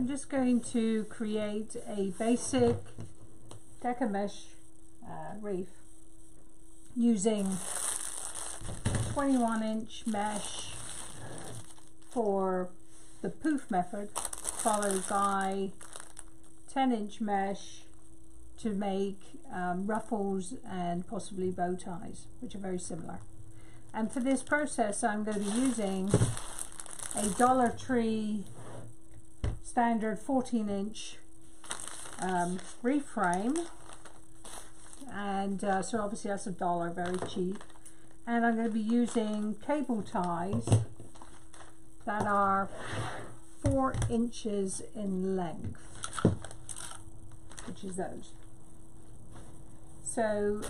I'm just going to create a basic Decomesh reef using 21-inch mesh for the poof method, followed by 10-inch mesh to make ruffles and possibly bow ties, which are very similar. And for this process I'm going to be using a Dollar Tree standard 14-inch reef frame, and so obviously that's $1, very cheap. And I'm going to be using cable ties that are 4 inches in length, which is those. So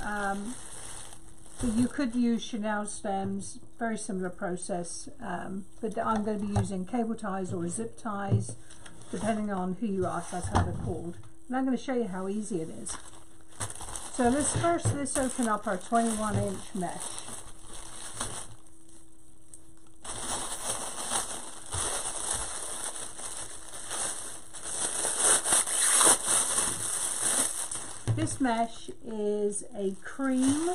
you could use Chanel stems, very similar process, but I'm going to be using cable ties or zip ties, depending on who you ask. That's how they're called. And I'm going to show you how easy it is. So let's open up our 21-inch mesh. This mesh is a cream,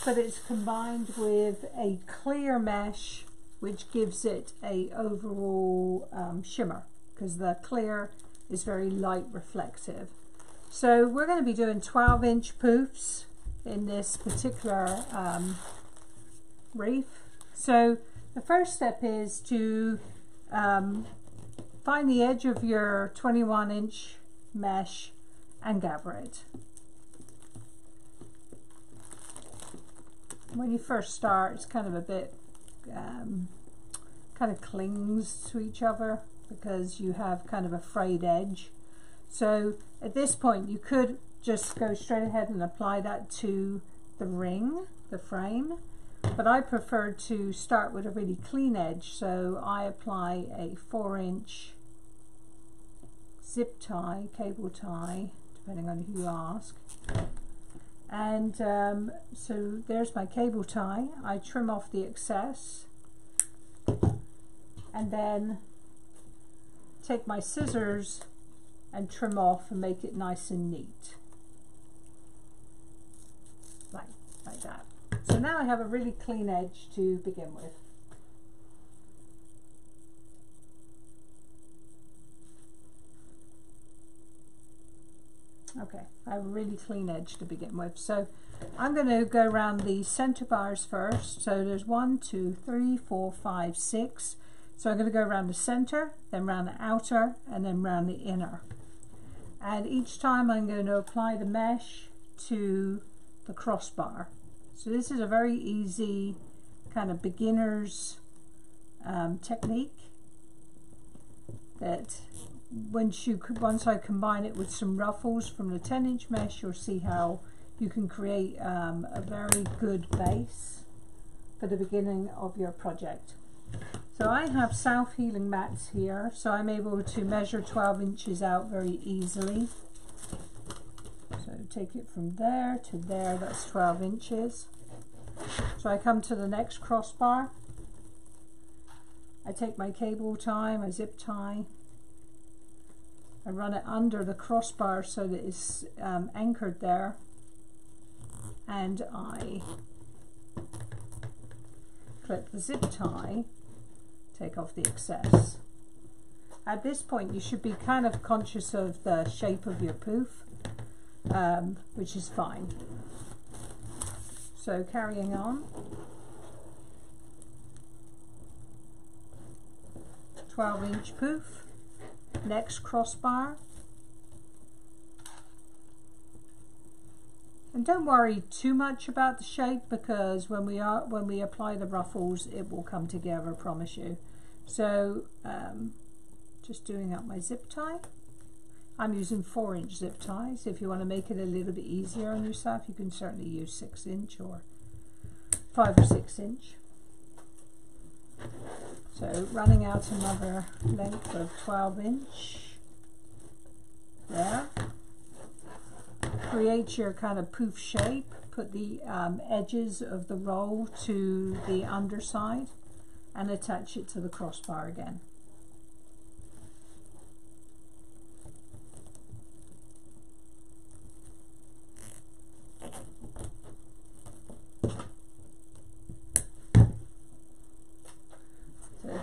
but it's combined with a clear mesh, which gives it a overall shimmer, because the clear is very light reflective. So we're going to be doing 12-inch poofs in this particular reef. So the first step is to find the edge of your 21-inch mesh and gather it. When you first start, it's kind of a bit kind of clings to each other because you have kind of a frayed edge. So at this point you could just go straight ahead and apply that to the ring, the frame, but I prefer to start with a really clean edge, so I apply a 4-inch zip tie, cable tie, depending on who you ask. And so there's my cable tie. I trim off the excess and then take my scissors and trim off and make it nice and neat, like that. So now I have a really clean edge to begin with. Okay, I have a really clean edge to begin with. So I'm going to go around the center bars first. So there's 1, 2, 3, 4, 5, 6. So I'm going to go around the center, then around the outer, and then around the inner. And each time I'm going to apply the mesh to the crossbar. So this is a very easy kind of beginner's technique that once I combine it with some ruffles from the 10-inch mesh, you'll see how you can create a very good base for the beginning of your project. So I have self-healing mats here, so I'm able to measure 12 inches out very easily. So take it from there to there, that's 12 inches. So I come to the next crossbar. I take my cable tie, my zip tie, I run it under the crossbar so that it's anchored there, and I clip the zip tie, take off the excess. At this point you should be kind of conscious of the shape of your poof, which is fine. So carrying on, 12-inch poof. Next crossbar, and don't worry too much about the shape, because when we apply the ruffles it will come together, I promise you. So just doing up my zip tie. I'm using 4-inch zip ties. If you want to make it a little bit easier on yourself, you can certainly use 6-inch or 5 or 6-inch. So running out another length of 12-inch there. Create your kind of poof shape. Put the edges of the roll to the underside and attach it to the crossbar again.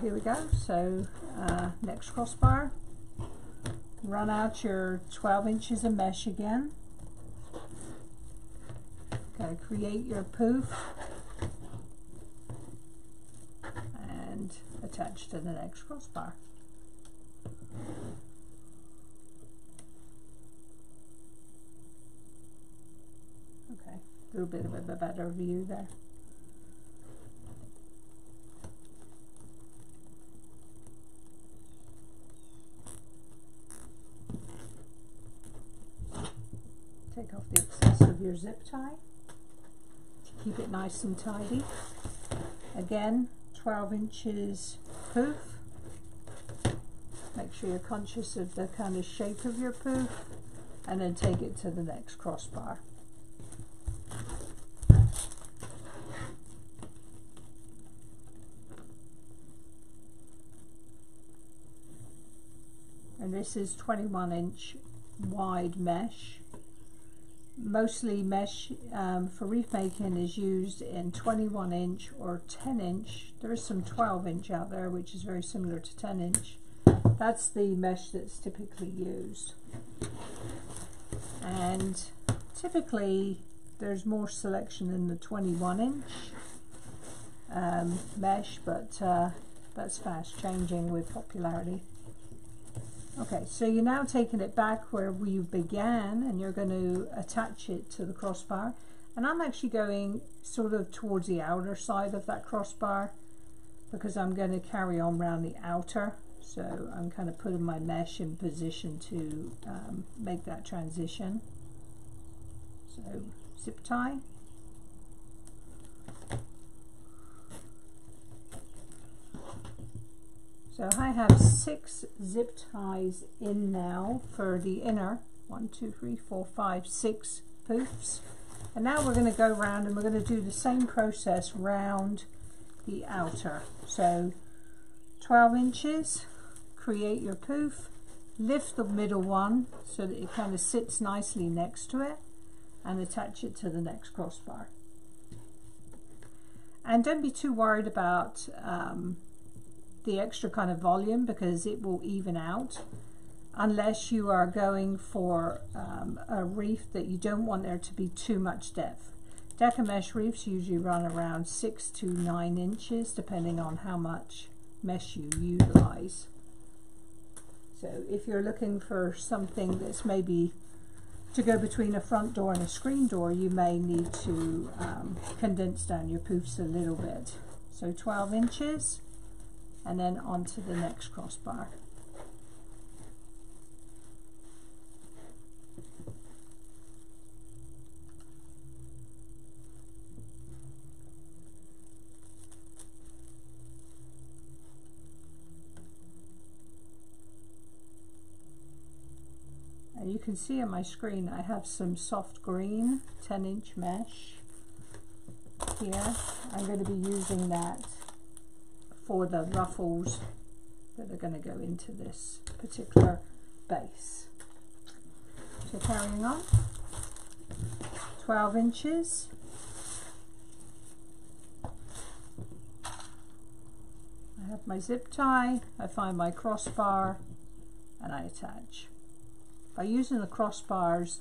here we go. So next crossbar, run out your 12 inches of mesh again. Okay, create your poof and attach to the next crossbar. Okay, a little bit of a better view there. Take off the excess of your zip tie to keep it nice and tidy. Again, 12 inches poof. Make sure you're conscious of the kind of shape of your poof, and then take it to the next crossbar. And this is 21-inch wide mesh. Mostly mesh for reef making is used in 21-inch or 10-inch. There is some 12-inch out there, which is very similar to 10-inch. That's the mesh that's typically used. And typically there's more selection in the 21-inch mesh, but that's fast changing with popularity. Okay, so you're now taking it back where you began, and you're going to attach it to the crossbar. And I'm actually going sort of towards the outer side of that crossbar because I'm going to carry on around the outer. So I'm kind of putting my mesh in position to make that transition. So zip tie. So I have 6 zip ties in now for the inner 1, 2, 3, 4, 5, 6 poofs. And now we're going to go around and we're going to do the same process round the outer. So 12 inches, create your poof, lift the middle one so that it kind of sits nicely next to it, and attach it to the next crossbar. And don't be too worried about the extra kind of volume, because it will even out unless you are going for a reef that you don't want there to be too much depth. Decomesh reefs usually run around 6 to 9 inches depending on how much mesh you utilize. So if you're looking for something that's maybe to go between a front door and a screen door, you may need to condense down your poofs a little bit. So 12 inches. And then onto the next crossbar. And you can see on my screen I have some soft green 10-inch mesh here. I'm going to be using that for the ruffles that are going to go into this particular base. So carrying on, 12 inches. I have my zip tie, I find my crossbar, and I attach. By using the crossbars,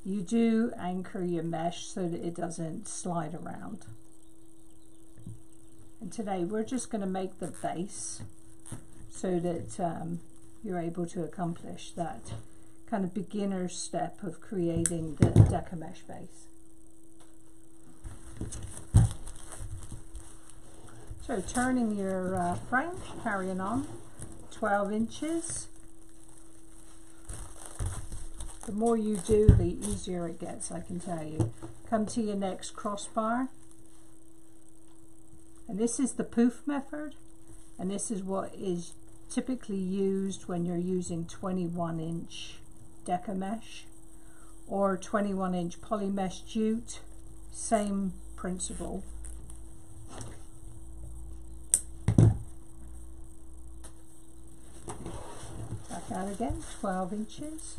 you do anchor your mesh so that it doesn't slide around. And today we're just going to make the base so that you're able to accomplish that kind of beginner step of creating the Decomesh base. So turning your frame, carrying on, 12 inches. The more you do, the easier it gets, I can tell you. Come to your next crossbar. And this is the poof method, and this is what is typically used when you're using 21-inch Decomesh or 21-inch polymesh jute. Same principle. Back out again, 12 inches.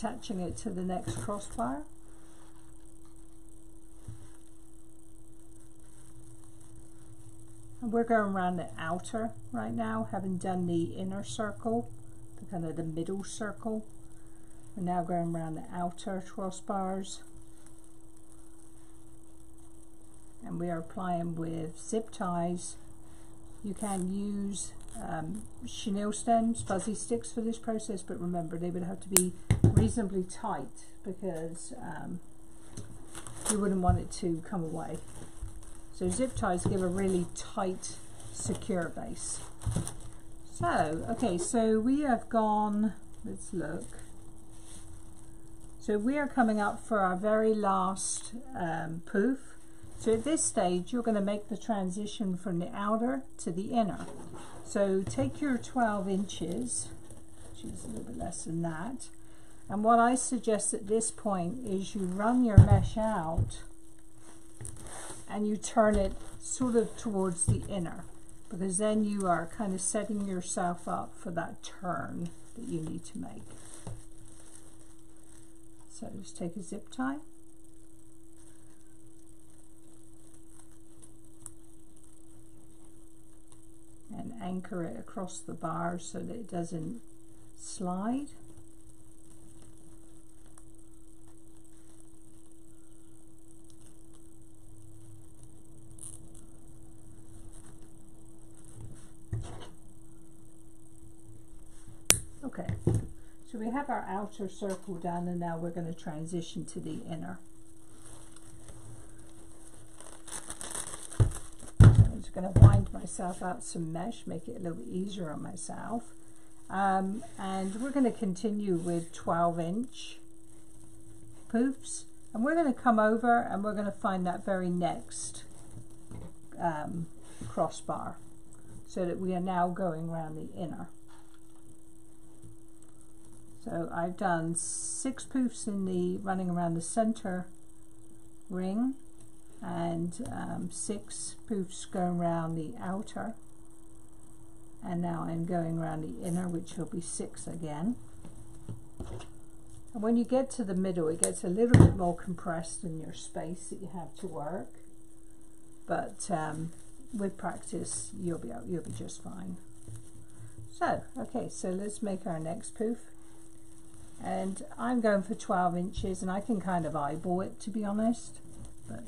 attaching it to the next crossbar. And we're going around the outer right now, having done the inner circle, the kind of the middle circle. We're now going around the outer crossbars. And we are applying with zip ties. You can use chenille stems, fuzzy sticks for this process, but remember they would have to be reasonably tight because you wouldn't want it to come away. So zip ties give a really tight, secure base. So, okay, so we have gone, let's look. So we are coming up for our very last poof. So at this stage, you're going to make the transition from the outer to the inner. So take your 12 inches, which is a little bit less than that. And what I suggest at this point is you run your mesh out and you turn it sort of towards the inner, because then you are kind of setting yourself up for that turn that you need to make. So just take a zip tie. And anchor it across the bar so that it doesn't slide. Okay, so we have our outer circle done, and now we're going to transition to the inner. I'm just going to wind myself out some mesh, make it a little bit easier on myself. And we're going to continue with 12-inch poofs, and we're going to come over and we're going to find that very next crossbar, so that we are now going around the inner. So I've done 6 poofs in the running around the center ring, and 6 poofs going around the outer, and now I'm going around the inner, which will be 6 again. And when you get to the middle, it gets a little bit more compressed in your space that you have to work, but with practice you'll be just fine. So okay, so let's make our next poof. And I'm going for 12 inches, and I can kind of eyeball it, to be honest, but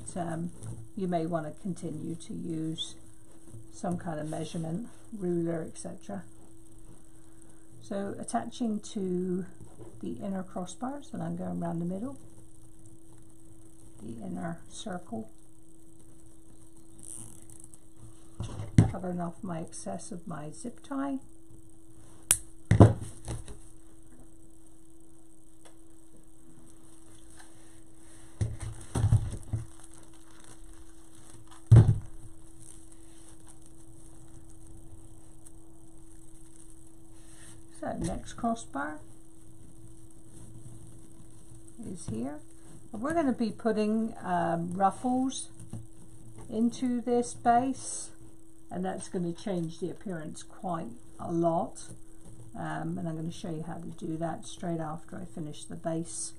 you may want to continue to use some kind of measurement, ruler, etc. So attaching to the inner crossbars, and I'm going around the middle, the inner circle, covering off my excess of my zip tie. So next crossbar is here. And we're going to be putting ruffles into this base, and that's going to change the appearance quite a lot. And I'm going to show you how to do that straight after I finish the base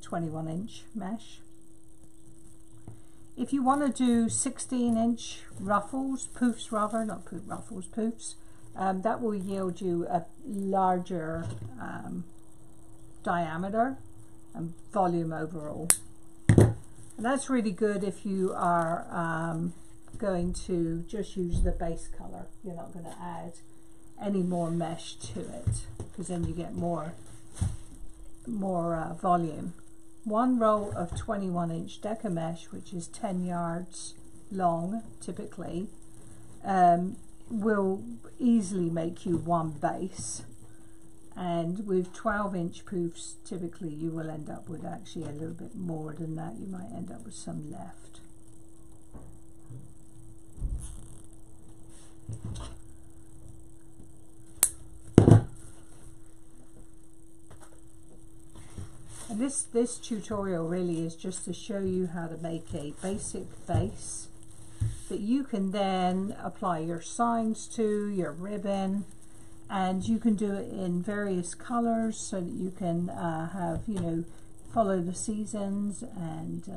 21-inch mesh. If you want to do 16-inch ruffles, poofs rather, not poof ruffles, poofs, that will yield you a larger diameter and volume overall. And that's really good if you are going to just use the base color. You're not going to add any more mesh to it, because then you get more volume. One roll of 21-inch Decomesh, which is 10 yards long typically, will easily make you one base, and with 12-inch poofs typically you will end up with actually a little bit more than that. You might end up with some left. And this tutorial really is just to show you how to make a basic base that you can then apply your signs to, your ribbon, and you can do it in various colors so that you can have, you know, follow the seasons and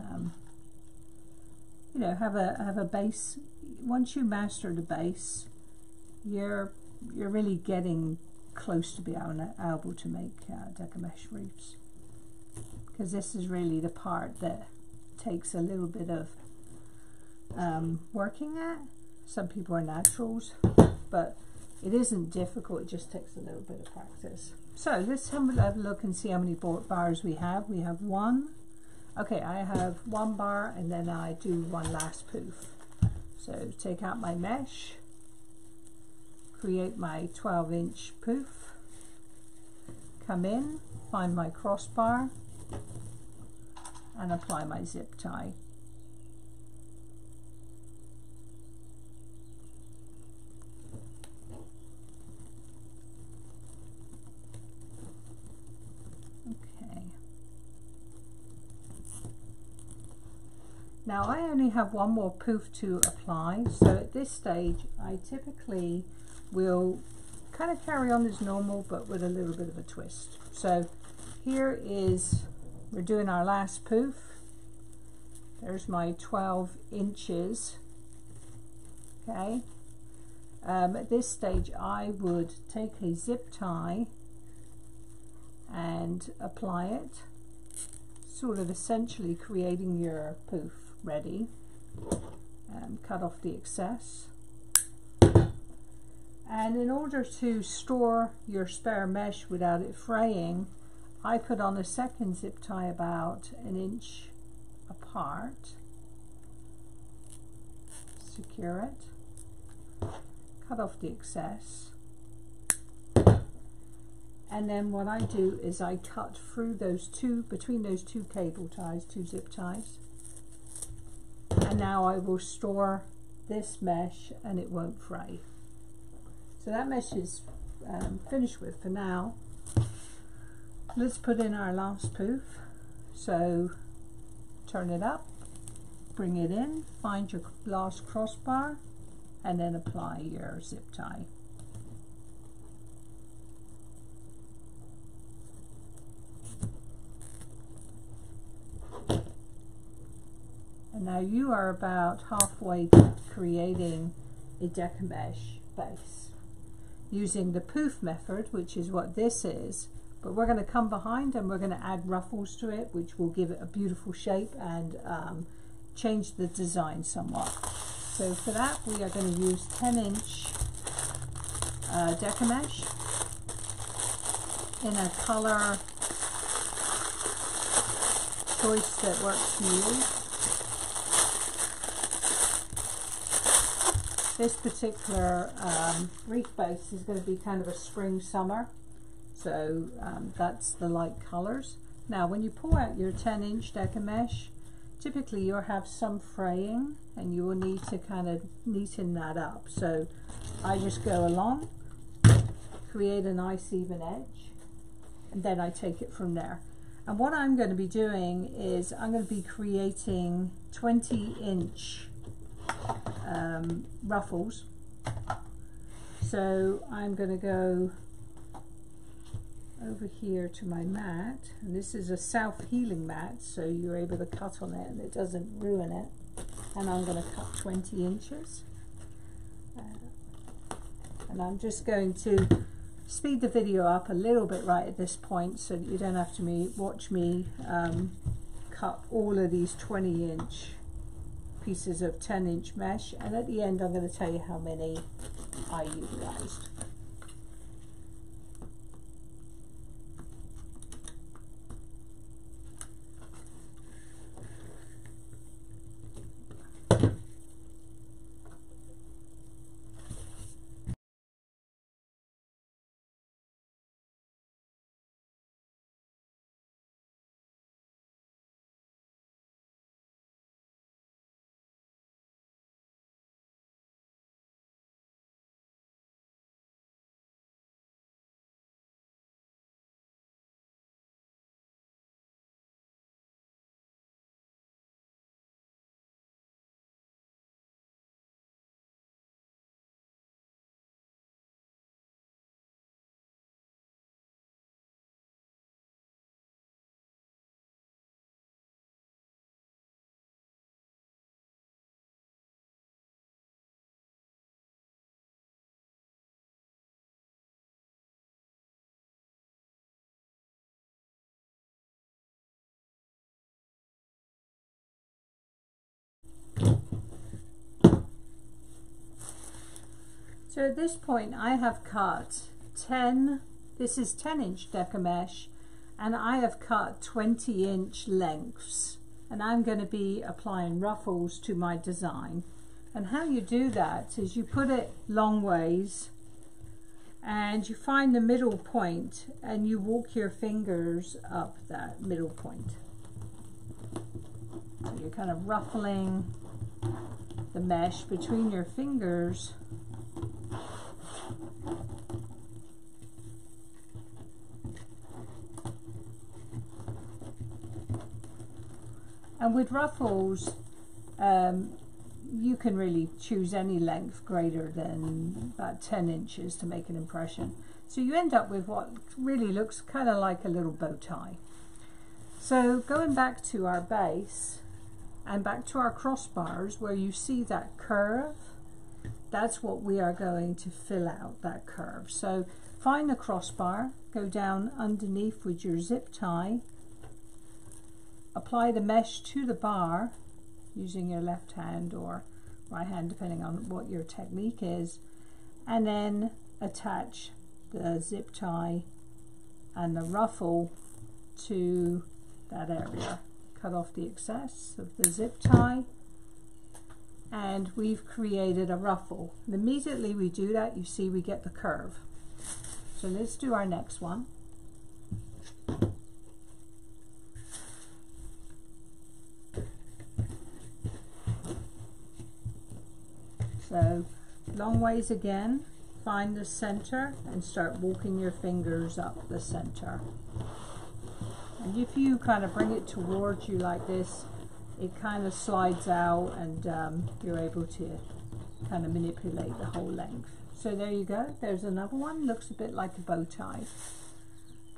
you know, have a base. Once you master the base, you're really getting close to being able to make Decomesh reefs, because this is really the part that takes a little bit of working at. Some people are naturals, but it isn't difficult, it just takes a little bit of practice. So let's have a look and see how many bars we have. We have one. Okay, I have one bar, and then I do one last poof. So take out my mesh, create my 12-inch poof, come in, find my crossbar, and apply my zip tie. Now I only have one more poof to apply, so at this stage I typically will kind of carry on as normal but with a little bit of a twist. So here is, we're doing our last poof. There's my 12 inches. Okay. At this stage I would take a zip tie and apply it, sort of essentially creating your poof ready, and cut off the excess. And in order to store your spare mesh without it fraying, I put on a second zip tie about an inch apart, secure it, cut off the excess, and then what I do is I cut through those two, between those two cable ties, two zip ties. And now I will store this mesh and it won't fray. So that mesh is finished with for now. Let's put in our last poof. So turn it up, bring it in, find your last crossbar, and then apply your zip tie. And now you are about halfway to creating a Decomesh base using the poof method, which is what this is, but we're going to come behind and we're going to add ruffles to it, which will give it a beautiful shape and change the design somewhat. So for that we are going to use 10-inch Decomesh in a color choice that works for you. This particular reef base is going to be kind of a spring summer, so that's the light colors. Now when you pull out your 10-inch Decomesh, typically you'll have some fraying and you will need to kind of neaten that up. So I just go along, create a nice even edge, and then I take it from there. And what I'm going to be doing is I'm going to be creating 20-inch ruffles. So I'm going to go over here to my mat, and this is a self-healing mat, so you're able to cut on it and it doesn't ruin it. And I'm going to cut 20 inches. And I'm just going to speed the video up a little bit right at this point so that you don't have to watch me cut all of these 20-inch pieces of 10-inch mesh, and at the end I'm going to tell you how many I utilized. So at this point I have cut 10, this is 10-inch Decomesh, and I have cut 20-inch lengths, and I'm going to be applying ruffles to my design. And how you do that is you put it long ways and you find the middle point and you walk your fingers up that middle point. So you're kind of ruffling the mesh between your fingers. And with ruffles, you can really choose any length greater than about 10 inches to make an impression. So you end up with what really looks kind of like a little bow tie. So going back to our base and back to our crossbars, where you see that curve, that's what we are going to fill out, that curve. So find the crossbar, go down underneath with your zip tie, apply the mesh to the bar using your left hand or right hand depending on what your technique is, and then attach the zip tie and the ruffle to that area. Cut off the excess of the zip tie and we've created a ruffle. And immediately we do that, you see we get the curve. So let's do our next one. So long ways again, find the center and start walking your fingers up the center. And if you kind of bring it towards you like this, it kind of slides out and you're able to kind of manipulate the whole length. So there you go, there's another one, looks a bit like a bow tie.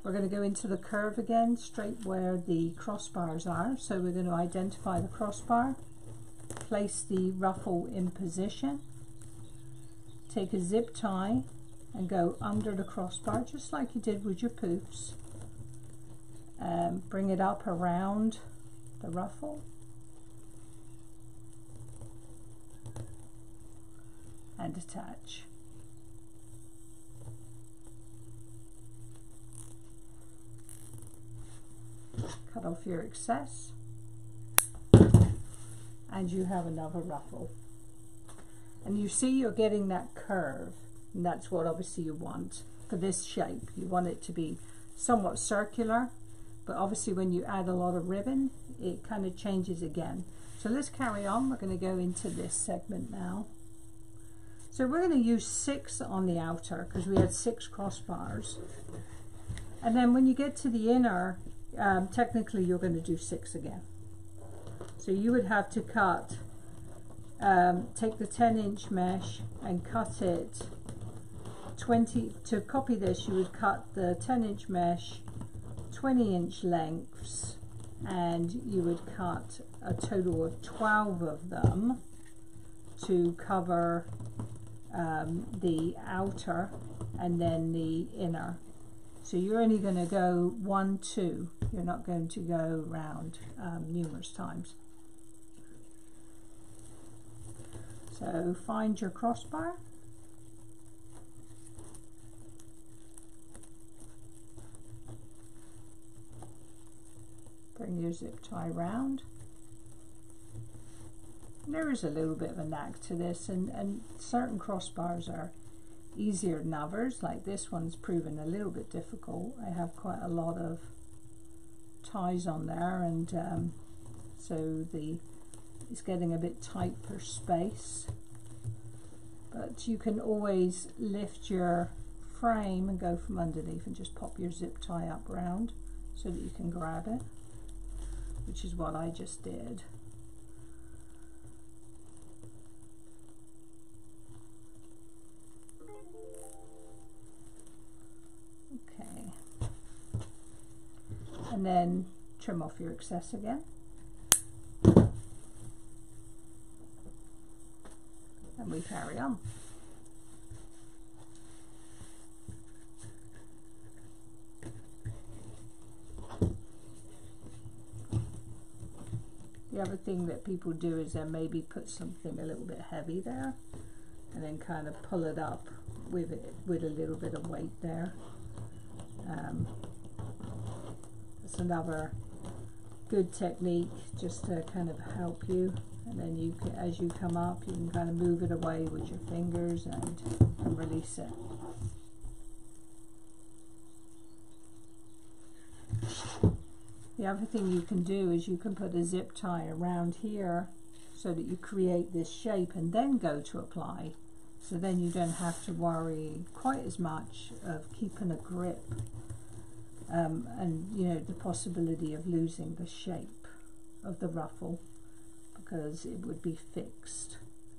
We're going to go into the curve again, straight where the crossbars are. So we're going to identify the crossbar, place the ruffle in position, take a zip tie and go under the crossbar just like you did with your poofs. Bring it up around the ruffle and attach. Cut off your excess and you have another ruffle. And you see you're getting that curve, and that's what obviously you want for this shape. You want it to be somewhat circular, but obviously when you add a lot of ribbon, it kind of changes again. So let's carry on. We're going to go into this segment now. So we're going to use 6 on the outer because we had 6 crossbars. And then when you get to the inner, technically you're going to do 6 again. So you would have to cut, take the 10-inch mesh and cut it 20, to copy this you would cut the 10-inch mesh 20-inch lengths, and you would cut a total of 12 of them to cover the outer and then the inner. So you're only going to go 1, 2. You're not going to go round numerous times. So find your crossbar. Bring your zip tie round. There is a little bit of a knack to this, and certain crossbars are easier than others. Like this one's proven a little bit difficult. I have quite a lot of ties on there, and so it's getting a bit tight for space. But you can always lift your frame and go from underneath and just pop your zip tie up round so that you can grab it, which is what I just did. Okay, and then trim off your excess again. And we carry on. The other thing that people do is then maybe put something a little bit heavy there, and then kind of pull it up with a little bit of weight there. It's another good technique just to kind of help you, and then you can, as you come up, you can kind of move it away with your fingers and release it. The other thing you can do is you can put a zip tie around here so that you create this shape and then go to apply. So then you don't have to worry quite as much of keeping a grip and you know, the possibility of losing the shape of the ruffle because it would be fixed.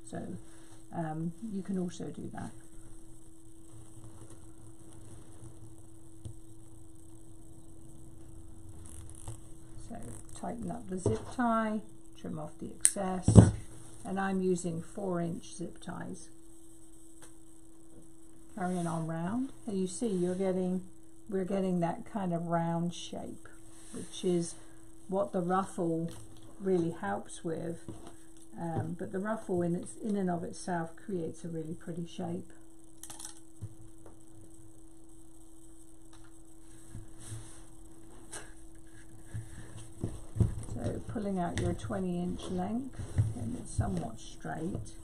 So you can also do that. So tighten up the zip tie, trim off the excess, and I'm using 4-inch zip ties. Carrying on round, and you see we're getting that kind of round shape, which is what the ruffle really helps with. But the ruffle in and of itself creates a really pretty shape. So pulling out your 20-inch length, and it's somewhat straight,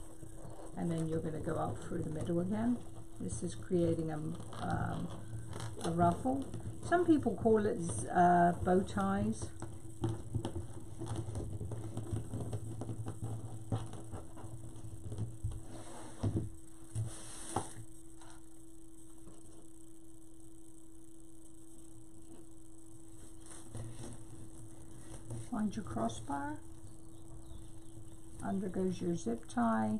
and then you're going to go up through the middle again. This is creating a ruffle. Some people call it bow ties. Find your crossbar. Under goes your zip tie.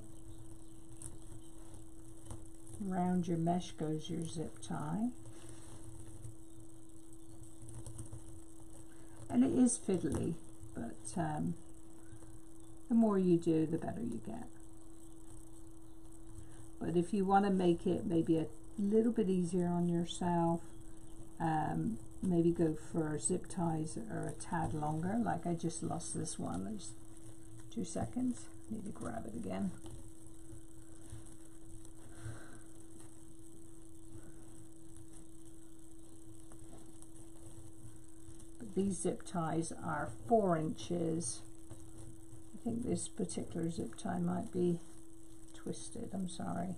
Around your mesh goes your zip tie. And it is fiddly, but the more you do, the better you get. But if you want to make it maybe a little bit easier on yourself, maybe go for zip ties or a tad longer. Like I just lost this one. There's 2 seconds. Need to grab it again. These zip ties are 4 inches. I think this particular zip tie might be twisted, I'm sorry.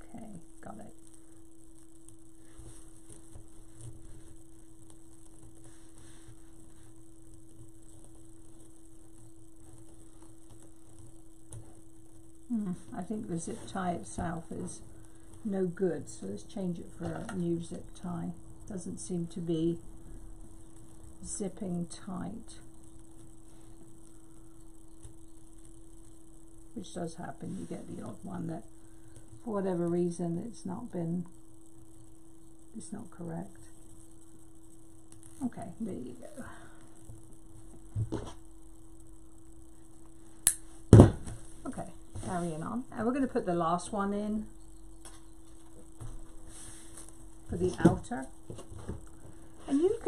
Okay, got it. I think the zip tie itself is no good, so let's change it for a new zip tie. Doesn't seem to be zipping tight, which does happen. You get the odd one that for whatever reason it's not correct. Okay, there you go. Okay, carrying on, and we're going to put the last one in for the outer, and you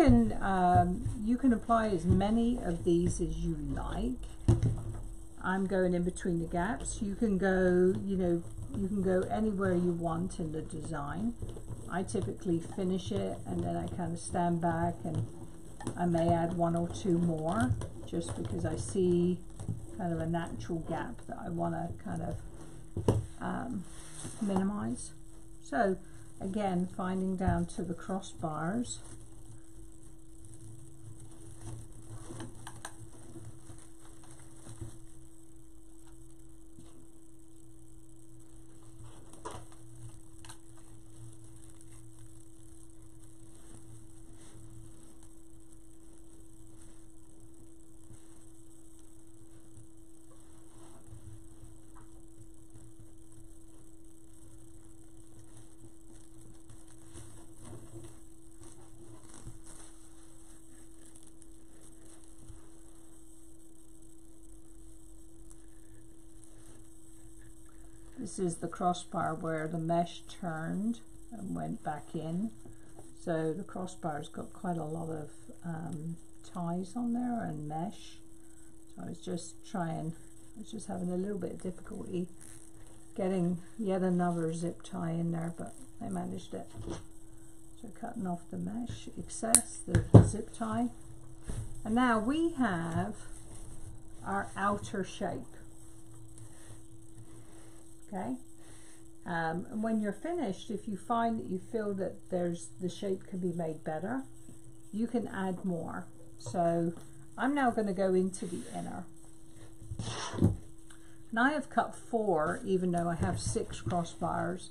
can apply as many of these as you like. I'm going in between the gaps. You can go, you know, you can go anywhere you want in the design. I typically finish it and then I kind of stand back and I may add 1 or 2 more just because I see kind of a natural gap that I want to kind of minimize. So again, finding down to the crossbars. This is the crossbar where the mesh turned and went back in. So the crossbar's got quite a lot of ties on there and mesh. I was just having a little bit of difficulty getting yet another zip tie in there, but I managed it. So cutting off the mesh excess, the zip tie. And now we have our outer shape. Okay. And when you're finished, if you find that you feel that the shape can be made better, you can add more. So I'm now going to go into the inner. And I have cut 4, even though I have 6 crossbars.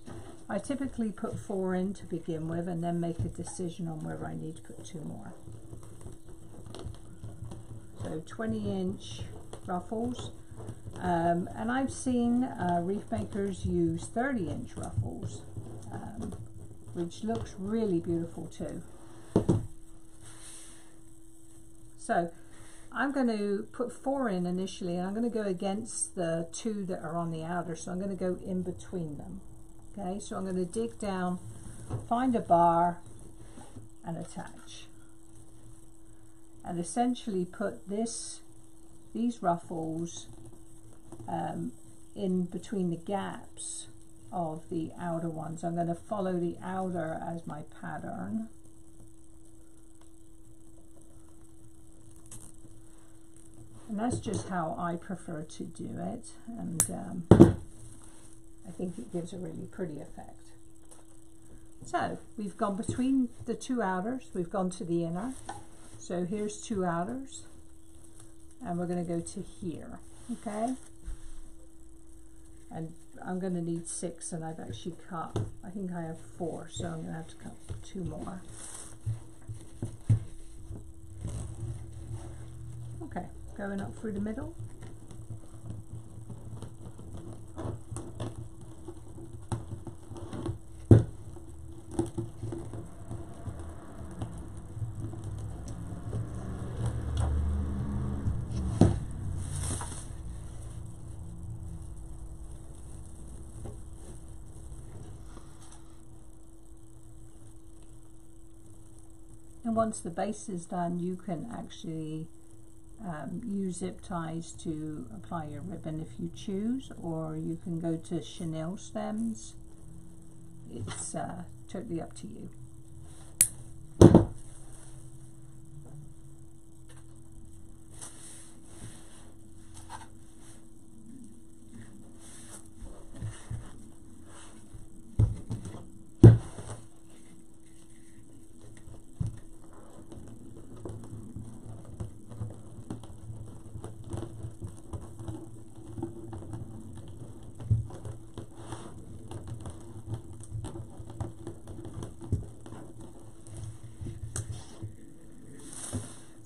I typically put 4 in to begin with and then make a decision on whether I need to put 2 more. So 20-inch ruffles. And I've seen reef makers use 30-inch ruffles, which looks really beautiful too. So I'm going to put 4 in initially, and I'm going to go against the 2 that are on the outer, so I'm going to go in between them. Okay, so I'm going to dig down, find a bar, and attach. And essentially put these ruffles in between the gaps of the outer ones. I'm going to follow the outer as my pattern. And that's just how I prefer to do it, and I think it gives a really pretty effect. So we've gone between the 2 outers, we've gone to the inner. So here's 2 outers, and we're going to go to here, okay? And I'm going to need 6, and I've actually cut, I think I have 4, so I'm going to have to cut 2 more. Okay, going up through the middle. And once the base is done, you can actually use zip ties to apply your ribbon if you choose, or you can go to chenille stems. It's totally up to you.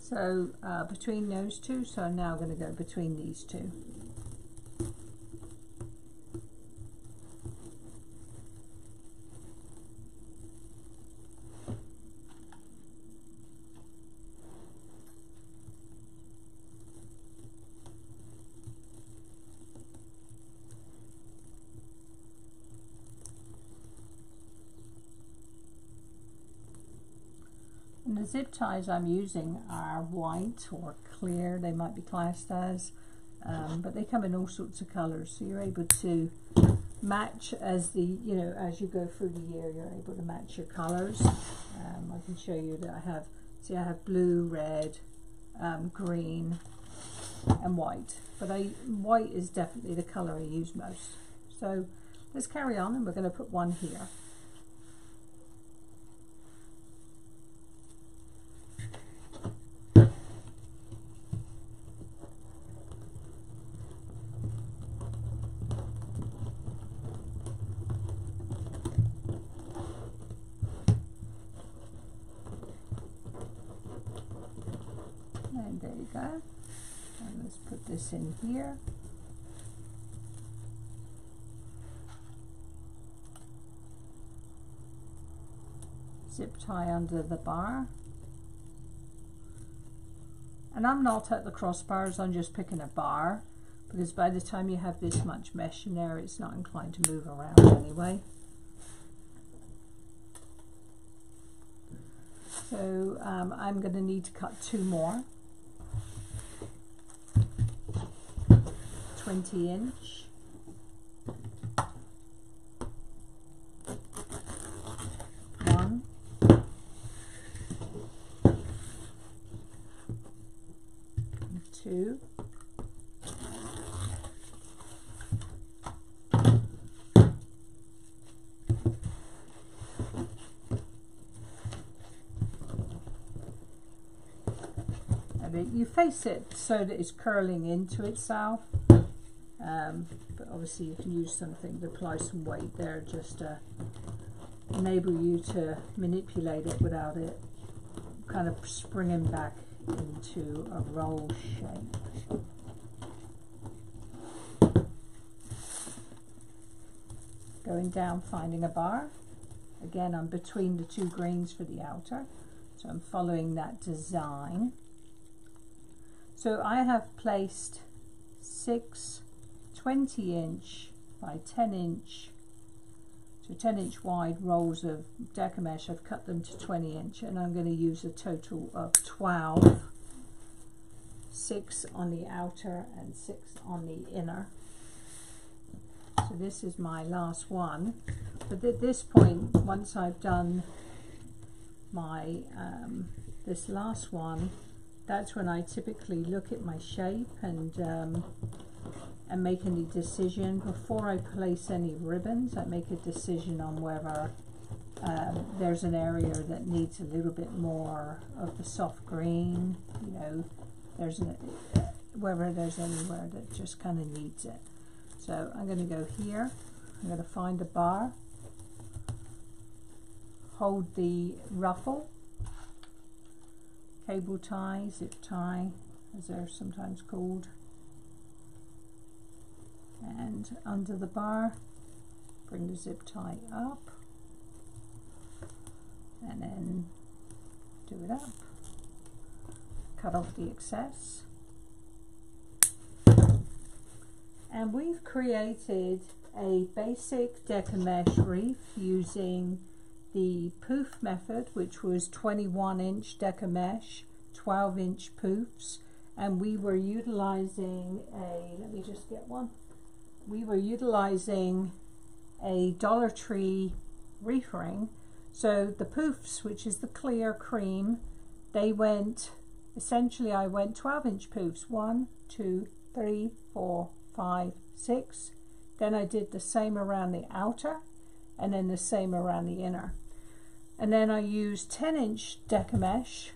So between those 2, so I'm now going to go between these 2. And the zip ties I'm using are white or clear, they might be classed as, but they come in all sorts of colours, so you're able to match as as you go through the year, you're able to match your colours. I can show you that I have blue, red, green and white, but white is definitely the colour I use most. So let's carry on, and we're going to put 1 here. And there you go. And let's put this in here. Zip tie under the bar. And I'm not at the crossbars, I'm just picking a bar, because by the time you have this much mesh in there, it's not inclined to move around anyway. So I'm going to need to cut 2 more. 20 inch. One. Two. You face it so that it's curling into itself, but obviously you can use something to apply some weight there just to enable you to manipulate it without it kind of springing back into a roll shape. Going down, finding a bar. Again, I'm between the two greens for the outer, so I'm following that design. So I have placed 6 20 inch by 10 inch, so 10 inch wide rolls of Decomesh. I've cut them to 20 inch and I'm going to use a total of 12, 6 on the outer and 6 on the inner. So this is my last one, but at this point, once I've done my this last one, that's when I typically look at my shape and make any decision. Before I place any ribbons, I make a decision on whether there's an area that needs a little bit more of the soft green, you know, whether there's anywhere that just kind of needs it. So I'm going to go here, I'm going to find a bar, hold the ruffle, cable tie, zip tie, as they're sometimes called, and under the bar, bring the zip tie up, and then do it up, cut off the excess, and we've created a basic Decomesh reef using the poof method, which was 21 inch Decomesh, 12 inch poofs, and we were utilizing let me just get one, we were utilizing a Dollar Tree reef ring. So the poofs, which is the clear cream, they went, essentially I went 12 inch poofs, 1, 2, 3, 4, 5, 6, then I did the same around the outer, and then the same around the inner. And then I used 10 inch Decomesh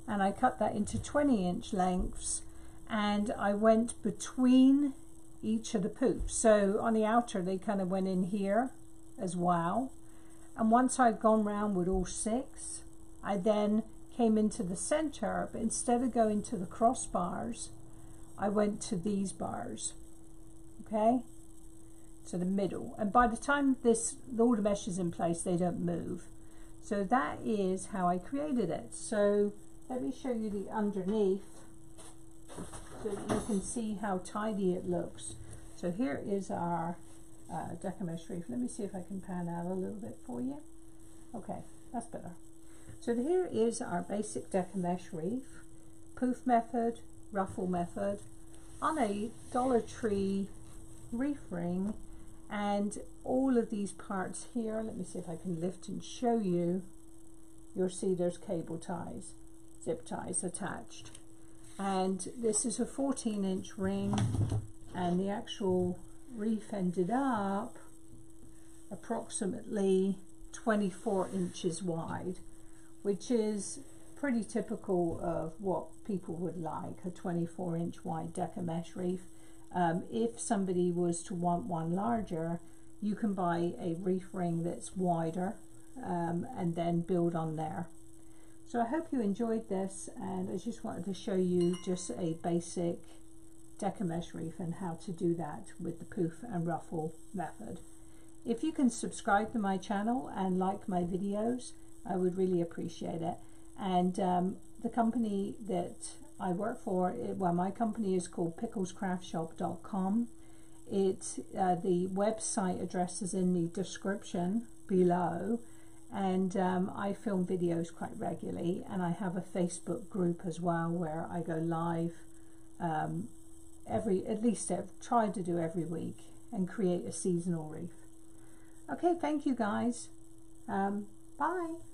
and I cut that into 20 inch lengths, and I went between each of the poofs. So on the outer they kind of went in here as well, and once I'd gone round with all 6, I then came into the center, but instead of going to the crossbars, I went to these bars, okay, to the middle, and by the time all the mesh is in place, they don't move. So that is how I created it. So let me show you the underneath so that you can see how tidy it looks. So here is our Decomesh reef. Let me see if I can pan out a little bit for you. Okay, that's better. So here is our basic Decomesh reef, poof method, ruffle method, on a Dollar Tree reef ring, and all of these parts here, let me see if I can lift and show you. You'll see there's cable ties, zip ties attached, and this is a 14 inch ring, and the actual reef ended up approximately 24 inches wide, which is pretty typical of what people would like, a 24 inch wide Decomesh reef. If somebody was to want one larger, you can buy a reef ring that's wider and then build on there. So I hope you enjoyed this, and I just wanted to show you just a basic Decomesh reef and how to do that with the poof and ruffle method. If you can subscribe to my channel and like my videos, I would really appreciate it. And the company that I work for, well, my company is called picklescraftshop.com. The website address is in the description below, and I film videos quite regularly, and I have a Facebook group as well where I go live at least try to do every week and create a seasonal reef. Okay, thank you guys. Bye.